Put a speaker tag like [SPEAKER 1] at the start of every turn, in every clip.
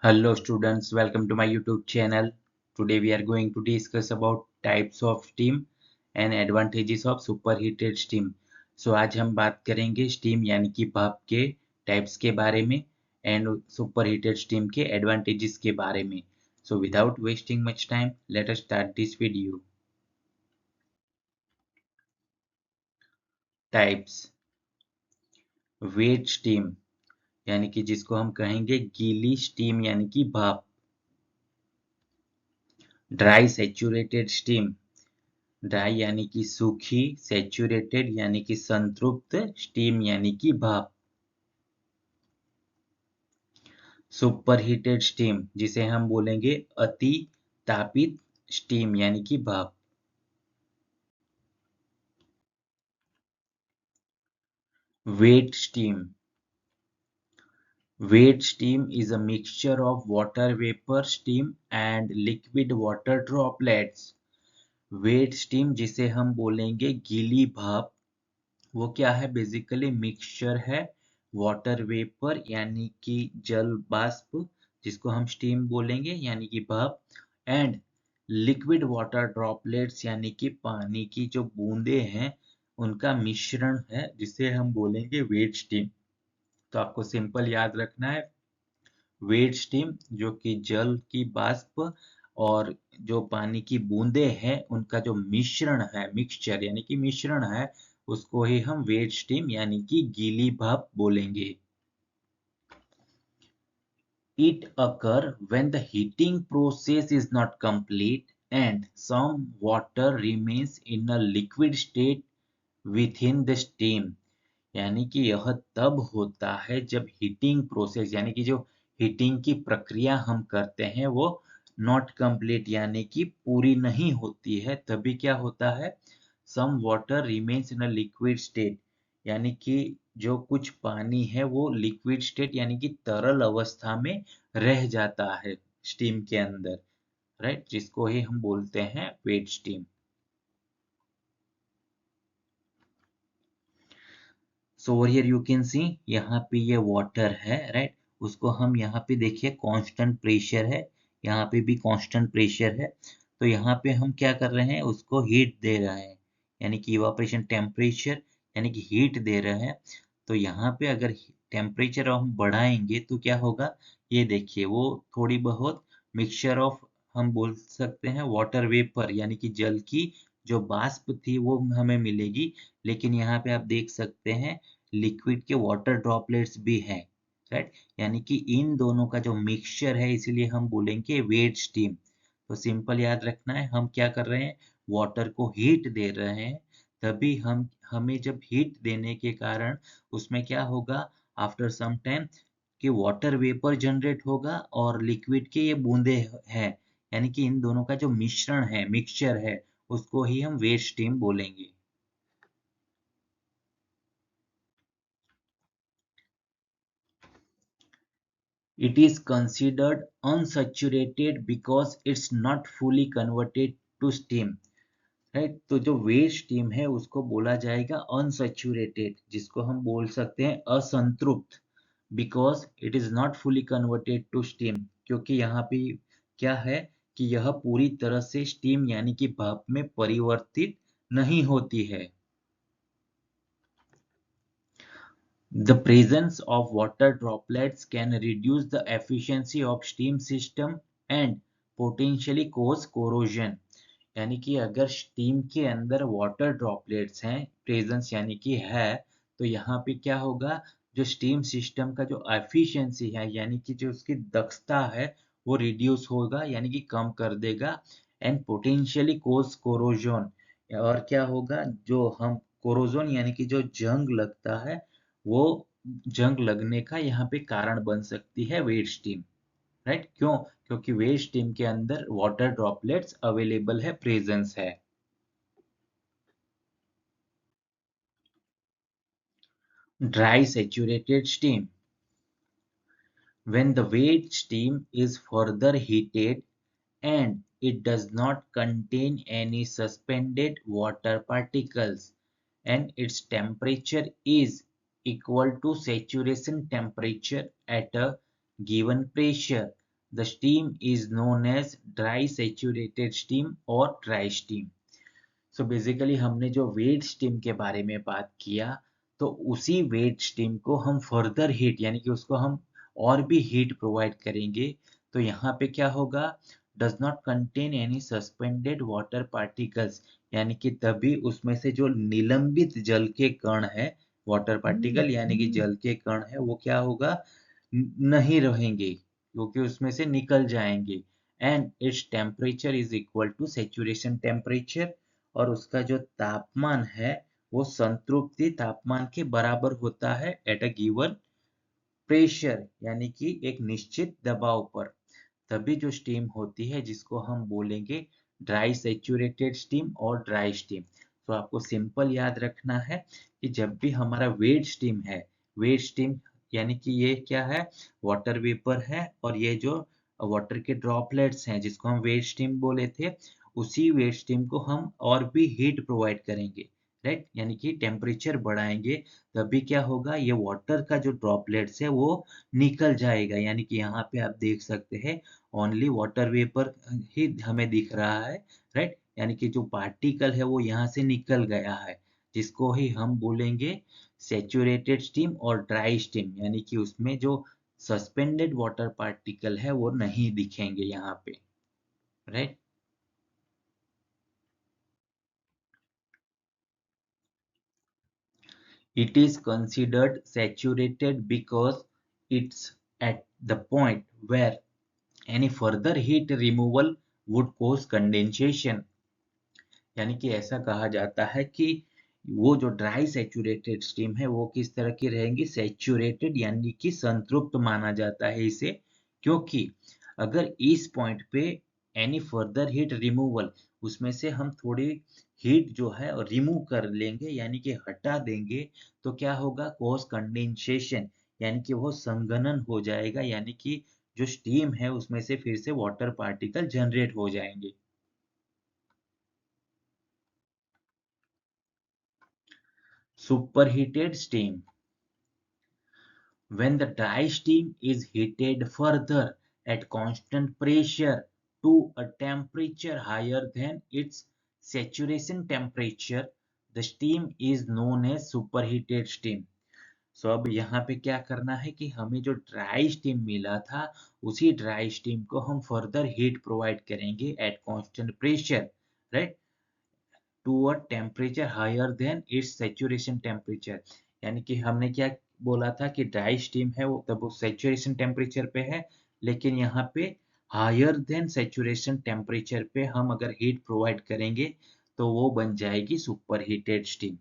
[SPEAKER 1] Hello students, welcome to my YouTube channel. Today we are going to discuss about types of steam and advantages of superheated steam. So आज हम बात करेंगे steam यानी कि भाप के types के बारे में and superheated steam के advantages के बारे में. So without wasting much time, let us start this video. Types. Wet steam यानी कि जिसको हम कहेंगे गीली स्टीम यानी कि भाप. ड्राई सैचुरेटेड स्टीम, ड्राई यानी कि सूखी, सैचुरेटेड यानी कि संतृप्त, स्टीम यानी कि भाप. सुपरहीटेड स्टीम जिसे हम बोलेंगे अति तापित स्टीम यानी कि भाप. Wet steam. Wet steam is a mixture of water vapor, steam and liquid water droplets. Wet steam जिसे हम बोलेंगे गीली भाप, वो क्या है? बेसिकली मिक्सचर है वाटर वेपर यानी कि जल बाष्प, जिसको हम स्टीम बोलेंगे यानी कि भाप, एंड लिक्विड वाटर ड्रॉपलेट्स यानी कि पानी की जो बूंदे हैं उनका मिश्रण है जिसे हम बोलेंगे वेट स्टीम. तो आपको सिंपल याद रखना है, वेट स्टीम जो कि जल की बाष्प और जो पानी की बूंदे हैं उनका जो मिश्रण है, मिक्सचर यानी कि मिश्रण है, उसको ही हम वेट स्टीम यानी कि गीली भाप बोलेंगे. It occur when the heating process is not complete and some water remains in a liquid state within the steam. यानी कि यह तब होता है जब हीटिंग प्रोसेस यानी कि जो हीटिंग की प्रक्रिया हम करते हैं वो नॉट कंप्लीट यानी कि पूरी नहीं होती है, तभी क्या होता है? Some water remains in a liquid state, यानी कि जो कुछ पानी है वो लिक्विड स्टेट यानी कि तरल अवस्था में रह जाता है स्टीम के अंदर, राइट, जिसको ही हम बोलते हैं wet steam. So over here you can see, यहाँ पे ये वाटर है, राइट, उसको हम यहाँ पे देखिए कांस्टेंट प्रेशर है, यहाँ पे भी कांस्टेंट प्रेशर है. तो यहाँ पे हम क्या कर रहे हैं? उसको हीट दे रहे हैं यानी कि इवापोरेशन टेम्परेचर यानी कि हीट दे रहे हैं. तो यहाँ पे अगर टेम्परेचर हम बढ़ाएंगे तो क्या होगा? ये देखिए वो थोड़ी बहुत मिक्सचर ऑफ, हम बोल सकते हैं वाटर वेपर यानी कि जल की जो वाष्प थी वो हमें मिलेगी, लेकिन यहाँ पे आप देख सकते हैं लिक्विड के वाटर ड्रॉपलेट्स भी हैं, राइट, यानी कि इन दोनों का जो मिक्सचर है, इसीलिए हम बोलेंगे वेट स्टीम. तो सिंपल याद रखना है, हम क्या कर रहे हैं? वाटर को हीट दे रहे हैं, तभी हम हमें जब हीट देने के कारण उसमें क्या होगा? आफ्टर सम टाइम कि वाटर वेपर जनरेट होगा और लिक्विड के ये बूंदे हैं, यानी कि इन दोनों का जो मिश्रण है, मिक्सचर है, उसको ही हम वेट स्टीम बोलेंगे. It is considered unsaturated because it's not fully converted to steam. Right, तो जो वेस्ट स्टीम है उसको बोला जाएगा अनसैचुरेटेड, जिसको हम बोल सकते हैं असंतृप्त, because it is not fully converted to steam, क्योंकि यहाँ पे क्या है कि यह पूरी तरह से स्टीम यानी कि भाप में परिवर्तित नहीं होती है. The presence of water droplets can reduce the efficiency of steam system and potentially cause corrosion. यानी कि अगर स्टीम के अंदर वाटर ड्रॉपलेट्स हैं, प्रेजेंस यानी कि है, तो यहाँ पे क्या होगा? जो स्टीम सिस्टम का जो एफिशिएंसी है यानी कि जो उसकी दक्षता है वो रिड्यूस होगा यानी कि कम कर देगा, एंड पोटेंशियली कोज कोरोजन, और क्या होगा? जो हम कोरोजन यानी कि जो जंग लगता है, वो जंग लगने का यहाँ पे कारण बन सकती है वेट स्टीम, राइट, क्यों? क्योंकि वेट स्टीम के अंदर वाटर ड्रॉपलेट्स अवेलेबल है, प्रेजेंस है. Dry saturated steam. When the wet steam is further heated and it does not contain any suspended water particles and its temperature is equal to saturation temperature at a given pressure, The steam is known as dry saturated steam or dry steam. So basically हमने जो wait steam के बारे में बात किया, तो उसी wait steam को हम फर्दर हीट यानी कि उसको हम और भी हीट प्रोवाइड करेंगे, तो यहाँ पे क्या होगा, does not contain any suspended water particles, यानी कि तभी उसमें से जो निलंबित जल के कण है, वाटर पार्टिकल यानी कि जल के कण है, वो क्या होगा, नहीं रहेंगे, क्योंकि उसमें से निकल जाएंगे। And its temperature is equal to saturation temperature, और उसका जो तापमान है वो संतृप्ति तापमान के बराबर होता है एट अ गिवन प्रेशर, यानी कि एक निश्चित दबाव पर। तभी जो स्टीम होती है जिसको हम बोलेंगे ड्राई सेचुरेटेड स्टीम और ड्राई स्टीम। तो आपको सिंपल याद रखना है कि जब भी हमारा वेट स्टीम है, वेट स्टीम यानी कि ये क्या है, वाटर वेपर है, और ये जो वाटर के ड्रॉपलेट्स हैं जिसको हम वेट स्टीम बोले थे, उसी वेट स्टीम को हम और भी हीट प्रोवाइड करेंगे, राइट, यानी कि टेम्परेचर बढ़ाएंगे, तभी क्या होगा, ये वाटर का जो ड्रॉपलेट्स है वो निकल जाएगा, यानी कि यहाँ पे आप देख सकते हैं ओनली वाटर वेपर ही हमें दिख रहा है, राइट, यानी कि जो पार्टिकल है वो यहाँ से निकल गया है, जिसको ही हम बोलेंगे सेचुरेटेड स्टीम और ड्राई स्टीम, यानी कि उसमें जो सस्पेंडेड वाटर पार्टिकल है वो नहीं दिखेंगे यहाँ पे, right. It is considered saturated because it's at the point where any further heat removal would cause condensation, यानी कि ऐसा कहा जाता है कि वो जो ड्राई सैचुरेटेड स्टीम है वो किस तरह की रहेंगी, सैचुरेटेड यानी कि संतृप्त माना जाता है इसे, क्योंकि अगर इस पॉइंट पे एनी फर्दर हीट रिमूवल, उसमें से हम थोड़ी हीट जो है रिमूव कर लेंगे यानी कि हटा देंगे, तो क्या होगा, कॉज कंडेंसेशन, यानी कि वो संघनन हो जाएगा, यानी कि जो स्टीम है उसमें से फिर से वाटर पार्टिकल जनरेट हो जाएंगे। Superheated steam. When the dry steam is heated further at constant pressure to a temperature higher than its saturation temperature, the steam is known as superheated steam. So अब यहाँ पे क्या करना है कि हमें जो ड्राई स्टीम मिला था उसी ड्राई स्टीम को हम फर्दर हीट प्रोवाइड करेंगे at constant pressure, right, to a temperature higher than its saturation temperature, यानी कि हमने क्या बोला था कि ड्राई स्टीम है वो तब वो सैचुरेशन टेम्परेचर पे है, लेकिन यहाँ पे हायर देन सैचुरेशन टेम्परेचर पे हम अगर हीट प्रोवाइड करेंगे तो वो बन जाएगी सुपर हीटेड स्टीम।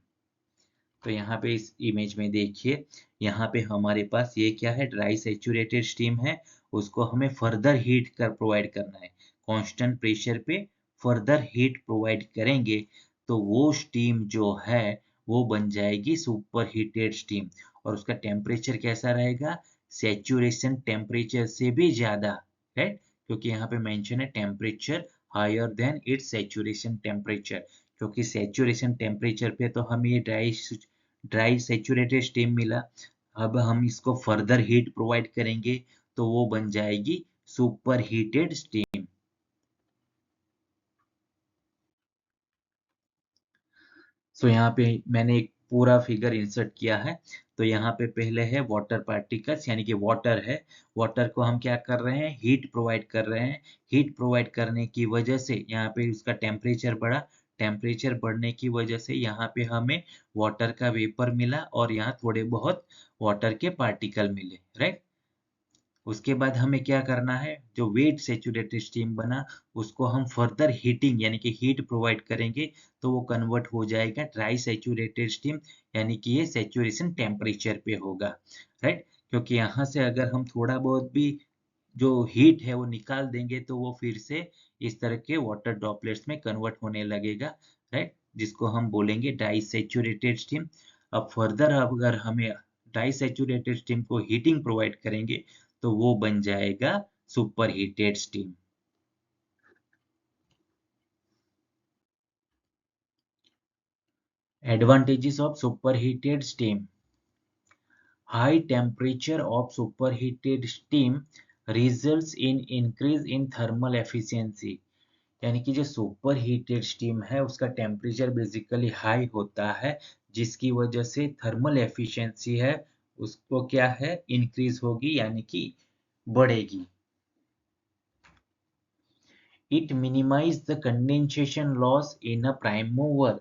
[SPEAKER 1] तो यहाँ पे इस इमेज में देखिए, यहाँ पे हमारे पास ये क्या है, ड्राई सैचुरेटेड स्टीम है, उसको हमें फर्दर हीट कर प्रोवाइड करना है, कांस्टेंट प्रेशर पे फर्दर हीट प्रोवाइड करेंगे तो वो स्टीम जो है वो बन जाएगी सुपर हीटेड स्टीम, और उसका टेम्परेचर कैसा रहेगा, सैचुरेशन टेम्परेचर से भी ज्यादा, राइट, क्योंकि यहाँ पे मेंशन है temperature higher than its saturation temperature, क्योंकि सैचुरेशन टेम्परेचर पे तो हमें ये ड्राई सैचुरेटेड स्टीम मिला, अब हम इसको फर्दर हीट प्रोवाइड करेंगे तो वो बन जाएगी सुपर हीटेड स्टीम। सो यहाँ पे मैंने एक पूरा फिगर इंसर्ट किया है, तो यहाँ पे पहले है वाटर पार्टिकल्स यानी कि वाटर है, वाटर को हम क्या कर रहे हैं, हीट प्रोवाइड कर रहे हैं, हीट प्रोवाइड करने की वजह से यहाँ पे उसका टेम्परेचर बढ़ा, टेम्परेचर बढ़ने की वजह से यहाँ पे हमें वाटर का वेपर मिला और यहाँ थोड़े बहुत वाटर के पार्टिकल मिले, राइट। उसके बाद हमें क्या करना है, जो वेट सैचुरेटेड स्टीम बना उसको हम फर्दर हीटिंग यानी कि हीट प्रोवाइड करेंगे तो वो कन्वर्ट हो जाएगा ड्राई सैचुरेटेड स्टीम, यानी कि ये सैचुरेशन टेम्परेचर पे होगा, राइट, क्योंकि यहाँ से अगर हम थोड़ा बहुत भी जो हीट है वो निकाल देंगे तो वो फिर से इस तरह के वाटर ड्रॉपलेट्स में कन्वर्ट होने लगेगा, राइट, जिसको हम बोलेंगे ड्राई सैचुरेटेड स्टीम। अब फर्दर अगर हमें ड्राई सैचुरेटेड स्टीम को हीटिंग प्रोवाइड करेंगे तो वो बन जाएगा super heated steam. Advantages of superheated steam. High temperature of superheated steam results in increase in thermal efficiency, यानी कि जो सुपर हीटेड स्टीम है उसका टेम्परेचर बेसिकली हाई होता है, जिसकी वजह से थर्मल एफिशिएंसी है उसको क्या है इंक्रीज होगी यानी कि बढ़ेगी। It minimize the condensation loss in a prime mover,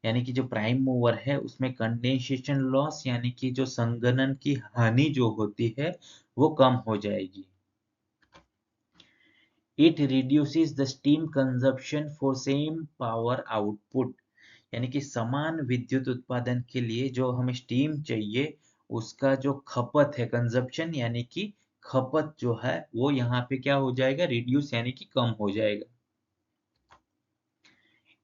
[SPEAKER 1] यानी कि जो प्राइम मूवर है उसमें कंडेंसेशन लॉस यानी कि जो संघनन की हानि जो होती है वो कम हो जाएगी। It reduces the steam consumption for same power output, यानी कि समान विद्युत उत्पादन के लिए जो हमें स्टीम चाहिए उसका जो खपत है कंजप्शन यानी कि खपत जो है वो यहाँ पे क्या हो जाएगा रिड्यूस यानी कि कम हो जाएगा।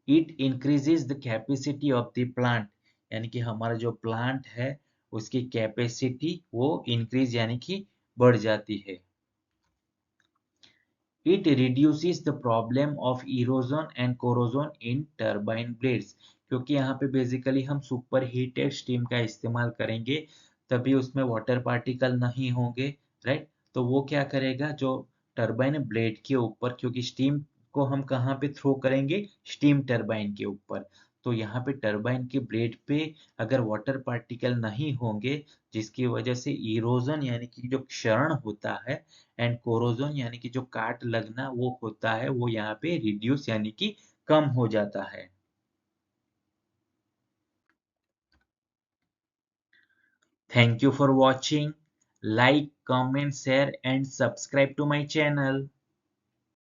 [SPEAKER 1] It increases the capacity of the plant, यानी कि हमारा जो प्लांट है उसकी कैपेसिटी वो इंक्रीज यानी कि बढ़ जाती है। It reduces the problem of erosion and corrosion in turbine blades, क्योंकि यहाँ पे बेसिकली हम सुपर हीटेड स्टीम का इस्तेमाल करेंगे तभी उसमें वाटर पार्टिकल नहीं होंगे, राइट। तो वो क्या करेगा जो टरबाइन ब्लेड के ऊपर, क्योंकि स्टीम को हम कहाँ पे थ्रो करेंगे स्टीम टरबाइन के ऊपर, तो यहाँ पे टरबाइन के ब्लेड पे अगर वाटर पार्टिकल नहीं होंगे जिसकी वजह से इरोजन यानी कि जो क्षरण होता है एंड कोरोजन यानी कि जो काट लगना वो होता है वो यहाँ पे रिड्यूस यानी कि कम हो जाता है। Thank you for watching, like comment share and subscribe to my channel.